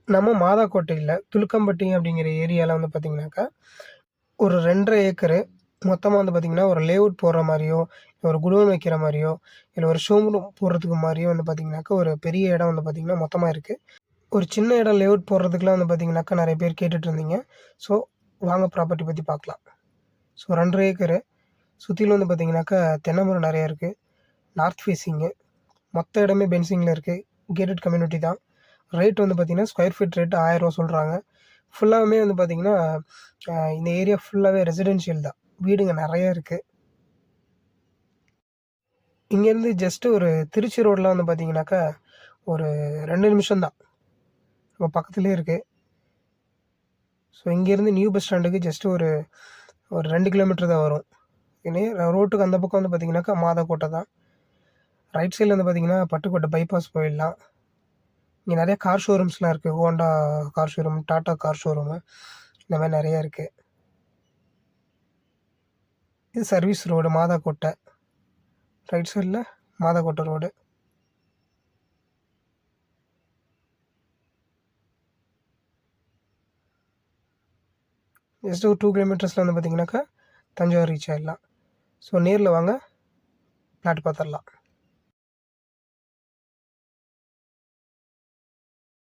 நம்ம மாதாக்கோட்டையில துலுக்கம்பட்டி அப்படிங்கிற ஏரியாவில் வந்து பார்த்திங்கனாக்கா ஒரு 2.5 ஏக்கரு மொத்தமாக வந்து பார்த்திங்கன்னா ஒரு லேஅவுட் போடுற மாதிரியோ, ஒரு குடோன் வைக்கிற மாதிரியோ, இல்லை ஒரு ஷோரூம் போடுறதுக்கு மாதிரியோ வந்து பார்த்திங்கனாக்கா ஒரு பெரிய இடம் வந்து பார்த்திங்கன்னா மொத்தமாக இருக்குது. ஒரு சின்ன இடம் லேஅவுட் போடுறதுக்குலாம் வந்து பார்த்திங்கனாக்கா நிறைய பேர் கேட்டுட்டு இருந்தீங்க. ஸோ வாங்க ப்ராப்பர்ட்டி பற்றி பார்க்கலாம். ஸோ 2.5 ஏக்கரு சுற்றிலும் வந்து பார்த்திங்கனாக்கா தென்னை மரம் நிறையா இருக்குது. நார்த் ஃபேஸிங்கு மொத்த இடமே பென்சிங்கில் இருக்குது. கேட்டட் கம்யூனிட்டி தான். ரேட் வந்து பார்த்திங்கன்னா ஸ்கொயர் ஃபீட் ரேட்டு ரூ. 1000 சொல்கிறாங்க. ஃபுல்லாவுமே வந்து பார்த்திங்கன்னா இந்த ஏரியா ஃபுல்லாகவே ரெசிடென்ஷியல் தான். வீடுங்க நிறையா இருக்குது. இங்கேருந்து ஜஸ்ட்டு ஒரு திருச்சி ரோட்லாம் வந்து பார்த்திங்கனாக்கா ஒரு 2 நிமிஷம் தான். நம்ம பக்கத்துலேயே இருக்குது. ஸோ இங்கேருந்து நியூ பஸ் ஸ்டாண்டுக்கு ஜஸ்ட்டு ஒரு ஒரு 2 கிலோமீட்டர் தான் வரும். ரோட்டுக்கு அந்த பக்கம் வந்து பார்த்திங்கனாக்கா மாதாக்கோட்டை தான். ரைட் சைடில் வந்து பார்த்திங்கன்னா பட்டுக்கோட்டை பைபாஸ் போயிடலாம். இங்கே நிறைய கார் ஷோரூம்ஸ்லாம் இருக்குது. Honda car showroom, tata car showroom இந்த மாதிரி நிறையா இருக்குது. இது சர்வீஸ் ரோடு மாதாக்கோட்டை. ரைட் சைடில் மாதாக்கோட்டை ரோடு. ஜஸ்ட் ஒரு 2 கிலோமீட்டர்ஸில் வந்து பார்த்திங்கனாக்கா தஞ்சாவூர் ரீச் ஆகிடலாம். ஸோ நேரில் வாங்க, பிளாட் பார்த்துடலாம்.